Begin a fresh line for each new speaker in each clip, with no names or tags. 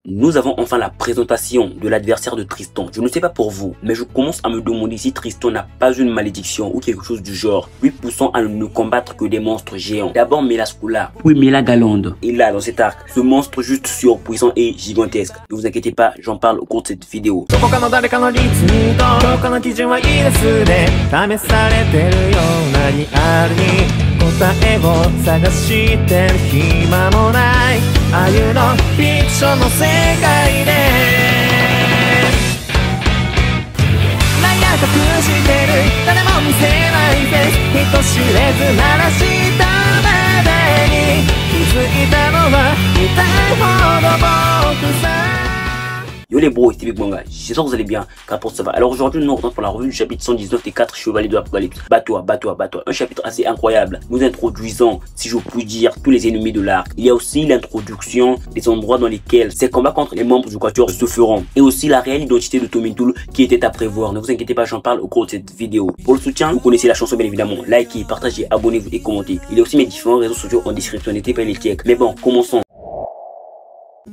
Nous avons enfin la présentation de l'adversaire de Tristan. Je ne sais pas pour vous, mais je commence à me demander si Tristan n'a pas une malédiction ou quelque chose du genre, lui poussant à ne combattre que des monstres géants. D'abord Melascoula, puis Melagalande. Et là, dans cet arc, ce monstre juste surpuissant et gigantesque. Ne vous inquiétez pas, j'en parle au cours de cette vidéo. Yo les bros, c'est Big Manga, j'espère que vous allez bien, car pour ça va. Alors aujourd'hui nous rentrons pour la revue du chapitre 119 des 4 chevaliers de l'Apocalypse. Bats-toi, bats-toi, bats-toi. Un chapitre assez incroyable, nous introduisant, si je puis dire, tous les ennemis de l'arc. Il y a aussi l'introduction des endroits dans lesquels ces combats contre les membres du Quatuor se feront. Et aussi la réelle identité de Tomintoul qui était à prévoir. Ne vous inquiétez pas, j'en parle au cours de cette vidéo. Pour le soutien, vous connaissez la chanson bien évidemment. Likez, partagez, abonnez-vous et commentez. Il y a aussi mes différents réseaux sociaux en description, n'hésitez pas à les check. Mais bon, commençons.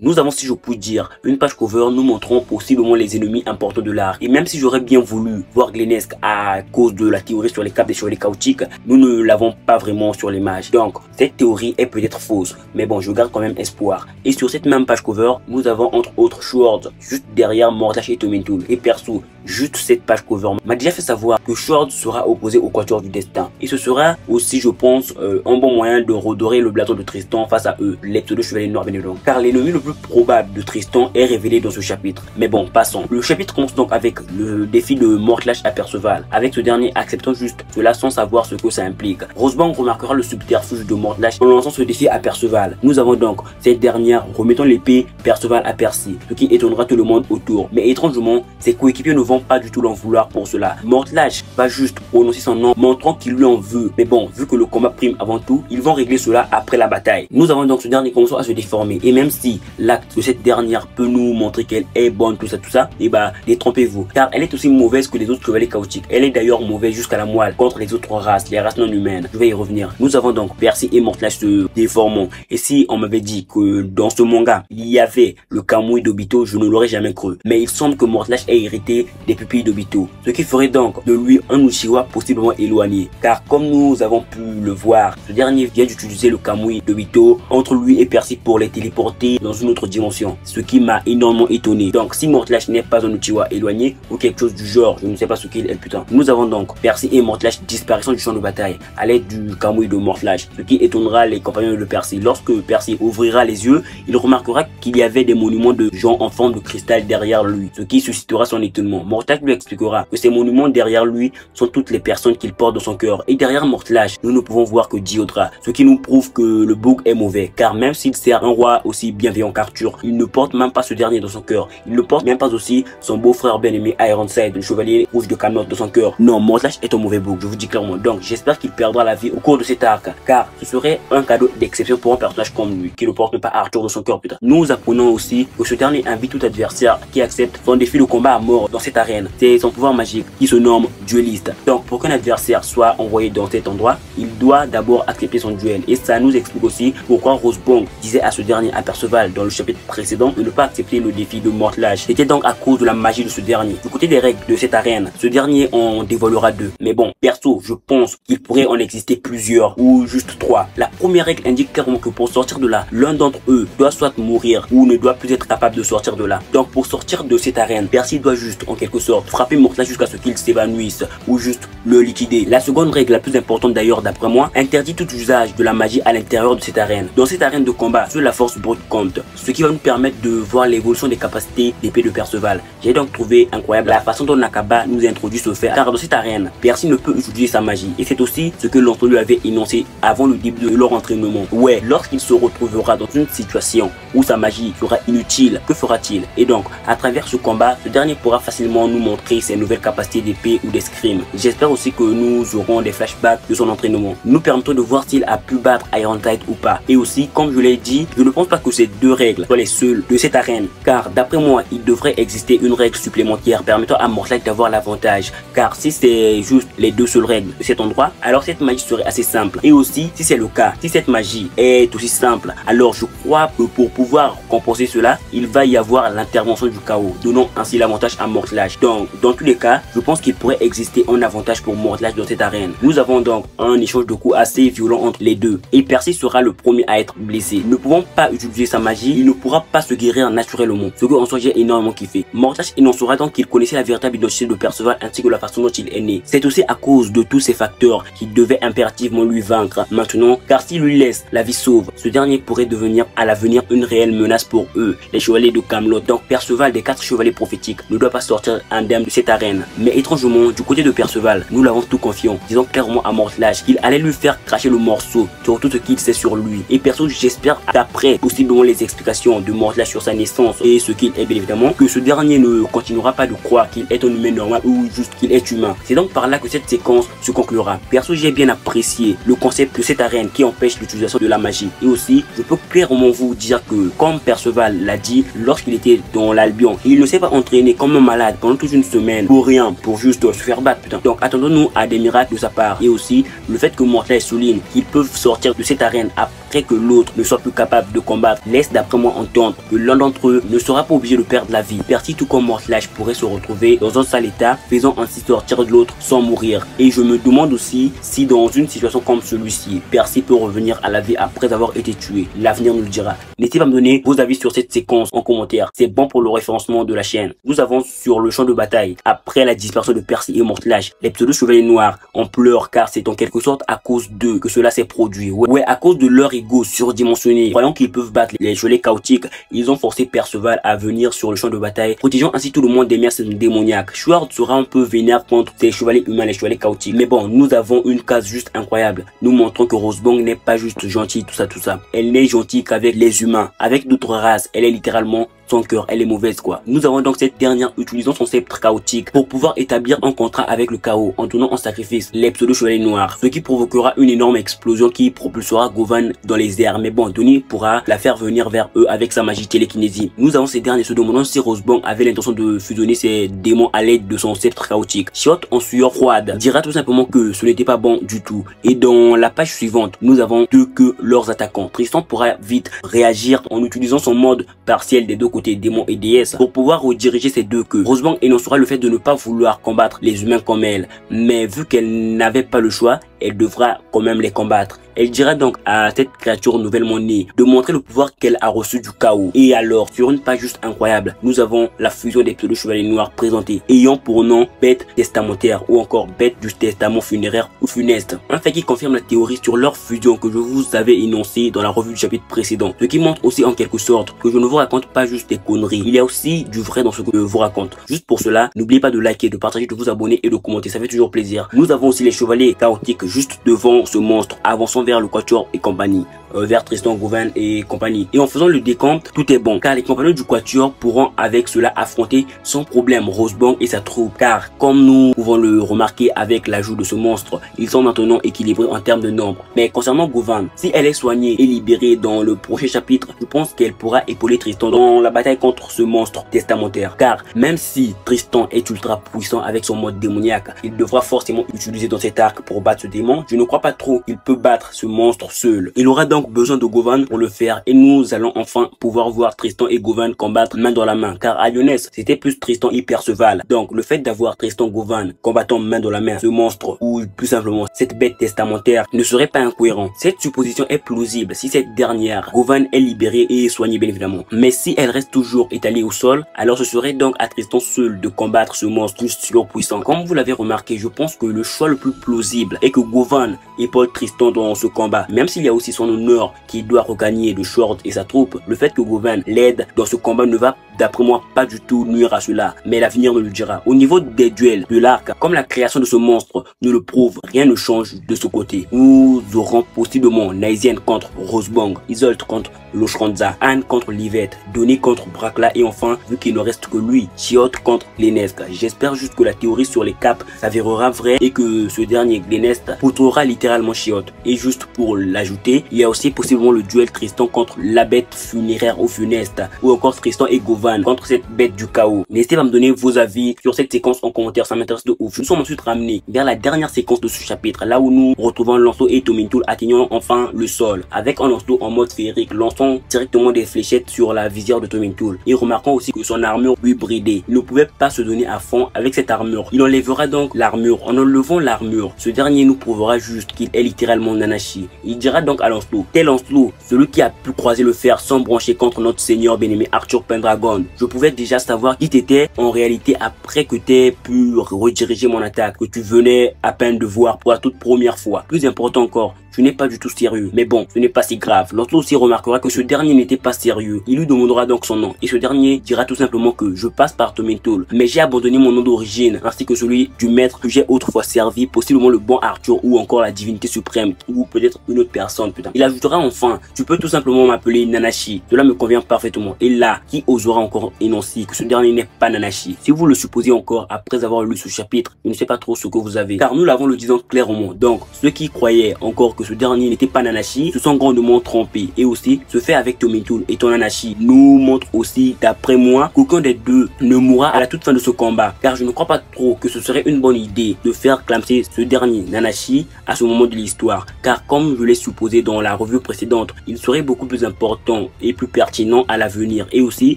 Nous avons, si je puis dire, une page cover nous montrant possiblement les ennemis importants de l'arc. Et même si j'aurais bien voulu voir Glenesque à cause de la théorie sur les capes des chevaliers chaotiques, nous ne l'avons pas vraiment sur les mages. Donc, cette théorie est peut-être fausse. Mais bon, je garde quand même espoir. Et sur cette même page cover, nous avons entre autres Sword, juste derrière Mortlash et Tomintoul. Et perso, juste cette page cover m'a déjà fait savoir que Sword sera opposé au Quatuor du Destin. Et ce sera aussi, je pense, un bon moyen de redorer le blason de Tristan face à eux, les pseudo-chevaliers noirs bénédicts. Car l'ennemi le plus probable de Tristan est révélé dans ce chapitre. Mais bon, passons. Le chapitre commence donc avec le défi de Mortlash à Perceval, avec ce dernier acceptant juste cela sans savoir ce que ça implique. Rosebank remarquera le subterfuge de Mortlash en lançant ce défi à Perceval. Nous avons donc cette dernière remettant l'épée Perceval à Percy, ce qui étonnera tout le monde autour. Mais étrangement, ses coéquipiers ne vont pas du tout l'en vouloir pour cela. Mortlash va juste prononcer son nom, montrant qu'il lui en veut. Mais bon, vu que le combat prime avant tout, ils vont régler cela après la bataille. Nous avons donc ce dernier commençant à se déformer. Et même si l'acte de cette dernière peut nous montrer qu'elle est bonne, tout ça, et bah, détrompez-vous. Car elle est aussi mauvaise que les autres chevaliers chaotiques. Elle est d'ailleurs mauvaise jusqu'à la moelle contre les autres races, les races non humaines. Je vais y revenir. Nous avons donc Percy et Mortlash se déformant. Et si on m'avait dit que dans ce manga, il y avait le Kamui d'Obito, je ne l'aurais jamais cru. Mais il semble que Mortlash ait hérité des pupilles d'Obito. Ce qui ferait donc de lui un Uchiwa possiblement éloigné. Car comme nous avons pu le voir, ce dernier vient d'utiliser le Kamui d'Obito entre lui et Percy pour les téléporter dans une autre dimension. Ce qui m'a énormément étonné. Donc si Mortlash n'est pas un Uchiwa éloigné ou quelque chose du genre, je ne sais pas ce qu'il est putain. Nous avons donc Percy et Mortlash disparaissant du champ de bataille à l'aide du Kamui de Mortlash. Ce qui étonnera les compagnons de Percy. Lorsque Percy ouvrira les yeux, il remarquera qu'il y avait des monuments de gens en forme de cristal derrière lui. Ce qui suscitera son étonnement. Mortlash lui expliquera que ces monuments derrière lui sont toutes les personnes qu'il porte dans son cœur. Et derrière Mortlash, nous ne pouvons voir que Diodra. Ce qui nous prouve que le bouc est mauvais. Car même s'il sert un roi aussi bienveillant qu'Arthur, il ne porte même pas ce dernier dans son cœur. Il ne porte même pas aussi son beau-frère bien-aimé Ironside, le chevalier rouge de Camelot, dans son cœur. Non, Mortlash est un mauvais bouc, je vous dis clairement. Donc j'espère qu'il perdra la vie au cours de cet arc. Car ce serait un cadeau d'exception pour un personnage comme lui, qui ne porte pas Arthur dans son cœur, putain. Nous apprenons aussi que ce dernier invite tout adversaire qui accepte son défi de combat à mort dans cette arène. C'est son pouvoir magique qui se nomme dueliste. Donc pour qu'un adversaire soit envoyé dans cet endroit, il doit d'abord accepter son duel. Et ça nous explique aussi pourquoi Rosebank disait à ce dernier, à Perceval, dans le chapitre précédent, de ne pas accepter le défi de Mortlash. C'était donc à cause de la magie de ce dernier. Du côté des règles de cette arène, ce dernier en dévoilera 2. Mais bon, perso, je pense qu'il pourrait en exister plusieurs ou juste 3. La première règle indique clairement que pour sortir de là, l'un d'entre eux doit soit mourir ou ne doit plus être capable de sortir de là. Donc pour sortir de cette arène, Percy doit juste, en quelque sorte, frapper Mortlash jusqu'à ce qu'il s'évanouisse ou juste le liquider. La seconde règle, la plus importante d'ailleurs d'après moi, interdit tout usage de la magie à l'intérieur de cette arène. Dans cette arène de combat, seule la force brute compte, ce qui va nous permettre de voir l'évolution des capacités d'épée de Perceval. J'ai donc trouvé incroyable la façon dont Nakaba nous introduit ce fait, car dans cette arène, Percy ne peut utiliser sa magie. Et c'est aussi ce que l'entre lui avait énoncé avant le début de leur entraînement. Ouais, lorsqu'il se retrouvera dans une situation où sa magie sera inutile, que fera-t-il? Et donc, à travers ce combat, ce dernier pourra facilement vont nous montrer ses nouvelles capacités d'épée ou d'escrime. J'espère aussi que nous aurons des flashbacks de son entraînement, nous permettant de voir s'il a pu battre Irontide ou pas. Et aussi, comme je l'ai dit, je ne pense pas que ces deux règles soient les seules de cette arène, car d'après moi, il devrait exister une règle supplémentaire permettant à Mortlight d'avoir l'avantage, car si c'est juste les deux seules règles de cet endroit, alors cette magie serait assez simple. Et aussi, si c'est le cas, si cette magie est aussi simple, alors je crois que pour pouvoir compenser cela, il va y avoir l'intervention du chaos, donnant ainsi l'avantage à Mortlight. Donc, dans tous les cas, je pense qu'il pourrait exister un avantage pour Mortlight dans cette arène. Nous avons donc un échange de coups assez violent entre les deux, et Percy sera le premier à être blessé. Ne pouvant pas utiliser sa magie, il ne pourra pas se guérir naturellement, ce que en soi j'ai énormément kiffé. Mortlight énoncera donc qu'il connaissait la véritable identité de Perceval ainsi que la façon dont il est né. C'est aussi à cause de tous ces facteurs qu'il devait impérativement lui vaincre maintenant, car s'il lui laisse la vie sauve, ce dernier pourrait devenir à l'avenir une réelle menace pour eux, les chevaliers de Camelot. Donc Perceval des 4 chevaliers prophétiques ne doit pas sortir indemne de cette arène. Mais étrangement, du côté de Perceval, nous l'avons tout confiant, disons clairement à Mortlight qu'il allait lui faire cracher le morceau sur tout ce qu'il sait sur lui. Et perso, j'espère d'après possiblement les explications de Mortlight sur sa naissance et ce qu'il est bien évidemment, que ce dernier ne continuera pas de croire qu'il est un humain normal ou juste qu'il est humain. C'est donc par là que cette séquence se conclura. Perso, j'ai bien apprécié le concept de cette arène qui empêche l'utilisation de la magie. Et aussi, je peux clairement vous dire que, comme Perceval l'a dit lorsqu'il était dans l'Albion, il ne s'est pas entraîné comme un malade pendant toute une semaine pour rien, pour juste se faire battre, putain. Donc attendons-nous à des miracles de sa part. Et aussi, le fait que Mortlight souligne qu'ils peuvent sortir de cette arène après que l'autre ne soit plus capable de combattre laisse d'après moi entendre que l'un d'entre eux ne sera pas obligé de perdre la vie. Percy, tout comme Mortlight, pourrait se retrouver dans un sale état, faisant ainsi sortir de l'autre sans mourir. Et je me demande aussi si dans une situation comme celui-ci, Percy peut revenir à la vie après avoir été tué. L'avenir nous le dira. N'hésitez pas à me donner vos avis sur cette séquence en commentaire. C'est bon pour le référencement de la chaîne. Nous avons sur le champ de bataille, après la disparition de Percy et Mortlight, les pseudo-chevaliers noirs en pleurent car c'est en quelque sorte à cause d'eux que cela s'est produit. Ouais, à cause de leur ego surdimensionné, croyant qu'ils peuvent battre les chevaliers chaotiques, ils ont forcé Perceval à venir sur le champ de bataille, protégeant ainsi tout le monde des mercenaires démoniaques. Sword sera un peu vénère contre ces chevaliers humains, les chevaliers chaotiques. Mais bon, nous avons une case juste incroyable. Nous montrons que Rosebong n'est pas juste gentille, tout ça. Elle n'est gentille qu'avec les humains. Avec d'autres races, elle est littéralement son cœur, elle est mauvaise quoi. Nous avons donc cette dernière utilisant son sceptre chaotique pour pouvoir établir un contrat avec le chaos en donnant en sacrifice les pseudo-chevaliers noirs, ce qui provoquera une énorme explosion qui propulsera Govan dans les airs. Mais bon, Donnie pourra la faire venir vers eux avec sa magie télékinésie. Nous avons ces derniers se demandant si Rosebong avait l'intention de fusionner ses démons à l'aide de son sceptre chaotique. Shiot, en sueur froide, dira tout simplement que ce n'était pas bon du tout. Et dans la page suivante, nous avons deux que leurs attaquants. Tristan pourra vite réagir en utilisant son mode partiel des deux côté démons et déesses pour pouvoir rediriger ces deux queues. Rosebong énoncera le fait de ne pas vouloir combattre les humains comme elle, mais vu qu'elle n'avait pas le choix, elle devra quand même les combattre. Elle dira donc à cette créature nouvellement née de montrer le pouvoir qu'elle a reçu du chaos. Et alors, sur une page juste incroyable, nous avons la fusion des pseudo-chevaliers noirs présentés, ayant pour nom bête testamentaire ou encore bête du testament funéraire ou funeste. Un fait qui confirme la théorie sur leur fusion que je vous avais énoncée dans la revue du chapitre précédent. Ce qui montre aussi en quelque sorte que je ne vous raconte pas juste des conneries. Il y a aussi du vrai dans ce que je vous raconte. Juste pour cela, n'oubliez pas de liker, de partager, de vous abonner et de commenter. Ça fait toujours plaisir. Nous avons aussi les chevaliers chaotiques juste devant ce monstre, avançant vers le Quatuor et compagnie, vers Tristan, Govan et compagnie. Et en faisant le décompte, tout est bon, car les compagnons du Quatuor pourront avec cela affronter sans problème Rosebong et sa troupe, car comme nous pouvons le remarquer avec l'ajout de ce monstre, ils sont maintenant équilibrés en termes de nombre. Mais concernant Govan, si elle est soignée et libérée dans le prochain chapitre, je pense qu'elle pourra épauler Tristan dans la bataille contre ce monstre testamentaire, car même si Tristan est ultra puissant avec son mode démoniaque, il devra forcément utiliser dans cet arc pour battre ce démon. Je ne crois pas trop qu'il peut battre ce monstre seul. Il aura donc besoin de Govan pour le faire, et nous allons enfin pouvoir voir Tristan et Govan combattre main dans la main, car à Lyonesse c'était plus Tristan et Perceval. Donc le fait d'avoir Tristan Govan combattant main dans la main ce monstre, ou plus simplement cette bête testamentaire, ne serait pas incohérent. Cette supposition est plausible si cette dernière, Govan, est libérée et soignée bien évidemment. Mais si elle reste toujours étalée au sol, alors ce serait donc à Tristan seul de combattre ce monstre juste surpuissant. Comme vous l'avez remarqué, je pense que le choix le plus plausible est que Govan épaule Tristan dans ce combat, même s'il y a aussi son honneur qui doit regagner de Sword et sa troupe. Le fait que Govan l'aide dans ce combat ne va d'après moi pas du tout nuire à cela, mais l'avenir me le dira. Au niveau des duels de l'arc, comme la création de ce monstre nous le prouve, rien ne change de ce côté. Nous aurons possiblement Naizien contre Rosebong, Isolde contre Loshranza, Anne contre Livette, Donnie contre Brakla et enfin, vu qu'il ne reste que lui, Chiot contre Glenest. J'espère juste que la théorie sur les caps s'avérera vraie et que ce dernier Glenest poutrera littéralement Chiot. Et juste pour l'ajouter, il y a aussi possiblement le duel Tristan contre la bête funéraire ou funeste, ou encore Tristan et Govan contre cette bête du chaos. N'hésitez pas à me donner vos avis sur cette séquence en commentaire, ça m'intéresse de ouf. Nous sommes ensuite ramenés vers la dernière séquence de ce chapitre, là où nous retrouvons Lancelot et Tomintoul atteignant enfin le sol, avec un Lancelot en mode féerique, lançant directement des fléchettes sur la visière de Tomintoul, et remarquant aussi que son armure lui bridait. Il ne pouvait pas se donner à fond avec cette armure. Il enlèvera donc l'armure. En enlevant l'armure, ce dernier nous prouvera juste qu'il est littéralement Nanashi. Il dira donc à Lancelot: tel Lancelot, celui qui a pu croiser le fer sans brancher contre notre seigneur bien-aimé Arthur Pendragon. Je pouvais déjà savoir qui t'étais en réalité après que t'aies pu rediriger mon attaque, que tu venais à peine de voir pour la toute première fois. Plus important encore, tu n'es pas du tout sérieux. Mais bon, ce n'est pas si grave. Lancelot aussi remarquera que ce dernier n'était pas sérieux. Il lui demandera donc son nom. Et ce dernier dira tout simplement que je passe par Tomintoul, mais j'ai abandonné mon nom d'origine, ainsi que celui du maître que j'ai autrefois servi, possiblement le bon Arthur ou encore la divinité suprême, ou peut-être une autre personne, putain. Il ajoutera enfin: tu peux tout simplement m'appeler Nanashi. Cela me convient parfaitement. Et là, qui osera encore énoncer que ce dernier n'est pas Nanashi? Si vous le supposez encore après avoir lu ce chapitre, je ne sais pas trop ce que vous avez, car nous l'avons le disant clairement. Donc, ceux qui croyaient encore que ce dernier n'était pas Nanashi se sont grandement trompés. Et aussi, ce fait avec Tomintoul et ton Nanashi nous montre aussi, d'après moi, qu'aucun des deux ne mourra à la toute fin de ce combat, car je ne crois pas trop que ce serait une bonne idée de faire clamser ce dernier Nanashi à ce moment de l'histoire, car comme je l'ai supposé dans la revue précédente, il serait beaucoup plus important et plus pertinent à l'avenir. Et aussi,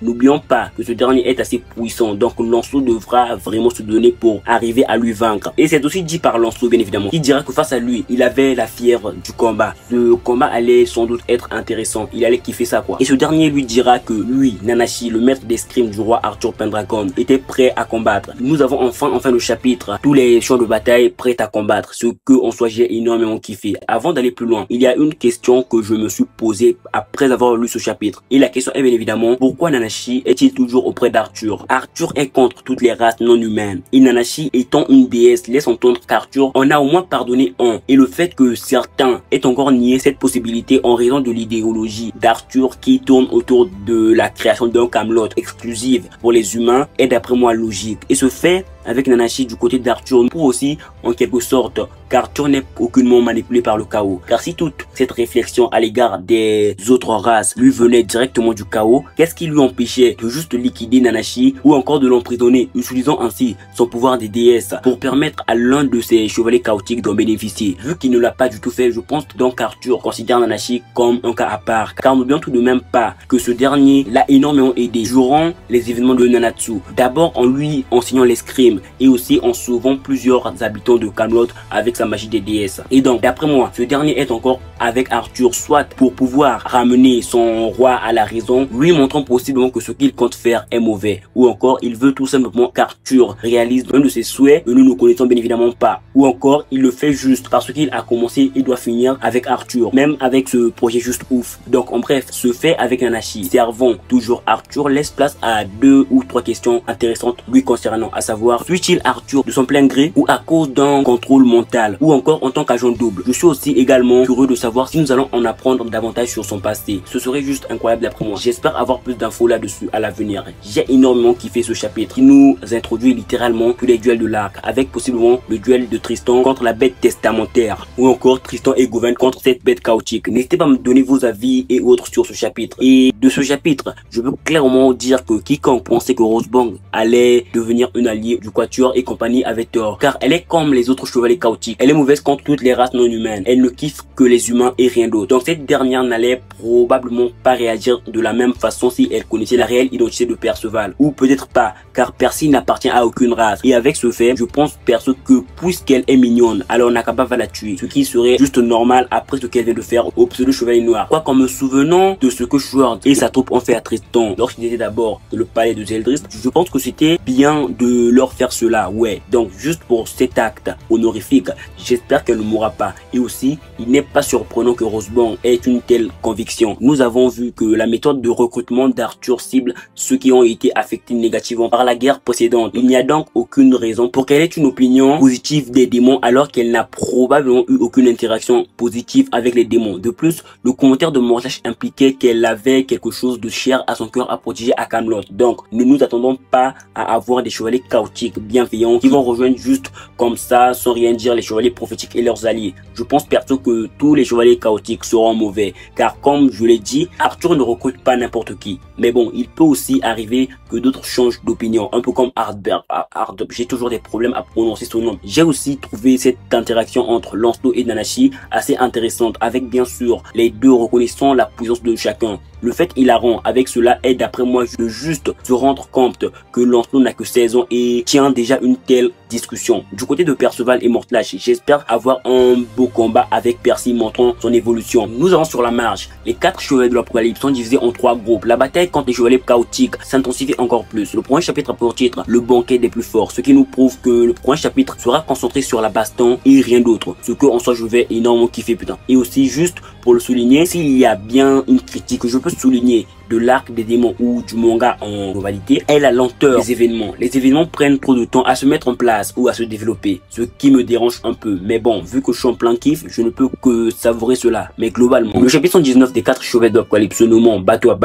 n'oublions pas que ce dernier est assez puissant, donc Lancelot devra vraiment se donner pour arriver à lui vaincre. Et c'est aussi dit par Lancelot, bien évidemment, qui dira que face à lui, il avait la fièvre du combat. Ce combat allait sans doute être intéressant, il allait kiffer ça quoi. Et ce dernier lui dira que lui, Nanashi, le maître d'escrime du roi Arthur Pendragon, était prêt à combattre. Nous avons enfin en fin de chapitre tous les champs de bataille prêts à combattre, ce que en soi j'ai énormément kiffé. Avant d'aller plus loin, il y a une question que je me suis posée après avoir lu ce chapitre. Et la question est bien évidemment: pourquoi Nanashi est-il toujours auprès d'Arthur? Arthur est contre toutes les races non humaines. Et Nanashi étant une déesse laisse entendre qu'Arthur en a au moins pardonné un. Et le fait que certains aient encore nié cette possibilité en raison de l'idéologie d'Arthur qui tourne autour de la création d'un Camelot exclusive pour les humains est d'après moi logique. Et ce fait avec Nanashi du côté d'Arthur pour aussi en quelque sorte qu'Arthur n'est aucunement manipulé par le chaos. Car si toute cette réflexion à l'égard des autres races lui venait directement du chaos, qu'est-ce qui lui empêchait de juste liquider Nanashi ou encore de l'emprisonner, utilisant ainsi son pouvoir des déesses pour permettre à l'un de ses chevaliers chaotiques d'en bénéficier? Vu qu'il ne l'a pas du tout fait, je pense donc qu'Arthur considère Nanashi comme un cas à part, car n'oublions tout de même pas que ce dernier l'a énormément aidé durant les événements de Nanatsu. D'abord en lui enseignant l'escrime et aussi en sauvant plusieurs habitants de Camelot avec sa magie des déesses. Et donc d'après moi, ce dernier est encore avec Arthur soit pour pouvoir ramener son roi à la raison, lui montrant possiblement que ce qu'il compte faire est mauvais, ou encore il veut tout simplement qu'Arthur réalise un de ses souhaits que nous ne connaissons bien évidemment pas, ou encore il le fait juste parce qu'il a commencé et doit finir avec Arthur, même avec ce projet juste ouf. Donc en bref, ce fait avec Nanashi servant toujours Arthur laisse place à 2 ou 3 questions intéressantes lui concernant, à savoir: suit-il Arthur de son plein gré ou à cause d'un contrôle mental, ou encore en tant qu'agent double? Je suis aussi également curieux de savoir si nous allons en apprendre davantage sur son passé. Ce serait juste incroyable d'après moi. J'espère avoir plus d'infos là-dessus à l'avenir. J'ai énormément kiffé ce chapitre qui nous introduit littéralement tous les duels de l'arc, avec possiblement le duel de Tristan contre la bête testamentaire, ou encore Tristan et Govan contre cette bête chaotique. N'hésitez pas à me donner vos avis et autres sur ce chapitre. Et de ce chapitre, je peux clairement dire que quiconque pensait que Rosebong allait devenir une alliée du Quatuor et compagnie avait tort, car elle est comme les autres chevaliers chaotiques. Elle est mauvaise contre toutes les races non humaines. Elle ne kiffe que les humains et rien d'autre. Donc cette dernière n'allait probablement pas réagir de la même façon si elle connaissait la réelle identité de Perceval, ou peut-être pas, car Percy n'appartient à aucune race. Et avec ce fait, je pense perso que puisqu'elle est mignonne, alors Nakaba va la tuer, ce qui serait juste normal après ce qu'elle vient de faire au pseudo chevalier noir. Quoi qu'en me souvenant de ce que Sword et sa troupe ont fait à Tristan lorsqu'il était d'abord dans le palais de Zeldris, je pense que c'était bien de leur faire faire cela, ouais. Donc juste pour cet acte honorifique, j'espère qu'elle ne mourra pas. Et aussi, il n'est pas surprenant que Rosborn ait une telle conviction. Nous avons vu que la méthode de recrutement d'Arthur cible ceux qui ont été affectés négativement par la guerre précédente. Il n'y a donc aucune raison pour qu'elle ait une opinion positive des démons alors qu'elle n'a probablement eu aucune interaction positive avec les démons. De plus, le commentaire de Mortlash impliquait qu'elle avait quelque chose de cher à son cœur à protéger à Camelot. Donc, ne nous attendons pas à avoir des chevaliers chaotiques bienveillants qui vont rejoindre juste comme ça sans rien dire les chevaliers prophétiques et leurs alliés. Je pense perso que tous les chevaliers chaotiques seront mauvais car comme je l'ai dit, Arthur ne recrute pas n'importe qui. Mais bon, il peut aussi arriver que d'autres changent d'opinion, un peu comme Ardberg. J'ai toujours des problèmes à prononcer son nom. J'ai aussi trouvé cette interaction entre Lancelot et Nanashi assez intéressante, avec bien sûr les deux reconnaissant la puissance de chacun. Le fait hilarant avec cela est d'après moi de juste se rendre compte que Lancelot n'a que 16 ans et tient déjà une telle discussion. Du côté de Perceval et Mortlash, j'espère avoir un beau combat avec Percy montrant son évolution. Nous avons sur la marge. Les 4 chevaliers de l'Apocalypse sont divisés en 3 groupes. La bataille contre les chevaliers chaotiques s'intensifie encore plus. Le premier chapitre a pour titre le banquet des plus forts, ce qui nous prouve que le premier chapitre sera concentré sur la baston et rien d'autre. Ce que en soi je vais énormément kiffer putain. Et aussi juste pour le souligner, s'il y a bien une critique que je peux souligner de l'arc des démons ou du manga en globalité est la lenteur des événements. Les événements prennent trop de temps à se mettre en place ou à se développer, ce qui me dérange un peu. Mais bon, vu que je suis en plein kiff, je ne peux que savourer cela. Mais globalement, le chapitre 119 des 4 chevaliers de l'Apocalypse se nommant Bateau,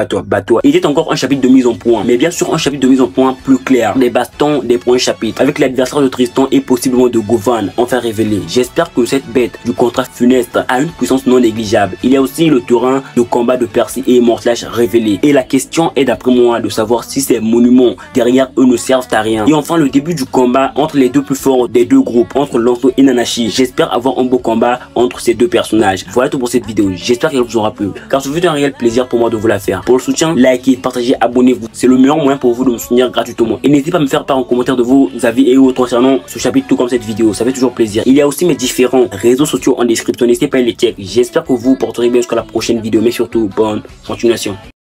il était encore un chapitre de mise en point, mais bien sûr un chapitre de mise en point plus clair. Des bastons, des points chapitres, avec l'adversaire de Tristan et possiblement de Govan, enfin révélé. J'espère que cette bête du contrat funeste a une puissance non négligeable. Il y a aussi le terrain de combat de Percy et Mortlash révélé. Et la question est d'après moi de savoir si ces monuments derrière eux ne servent à rien. Et enfin le début du combat entre les deux plus forts des deux groupes, entre Lancelot et Nanashi. J'espère avoir un beau combat entre ces deux personnages. Voilà tout pour cette vidéo. J'espère qu'elle vous aura plu. Car ce fut un réel plaisir pour moi de vous la faire. Pour le soutien, likez, partagez, abonnez-vous. C'est le meilleur moyen pour vous de me soutenir gratuitement. Et n'hésitez pas à me faire part en commentaire de vos avis et autres concernant ce chapitre tout comme cette vidéo. Ça fait toujours plaisir. Il y a aussi mes différents réseaux sociaux en description. N'hésitez pas à les checker. J'espère que vous porterez bien jusqu'à la prochaine vidéo. Mais surtout, bonne continuation.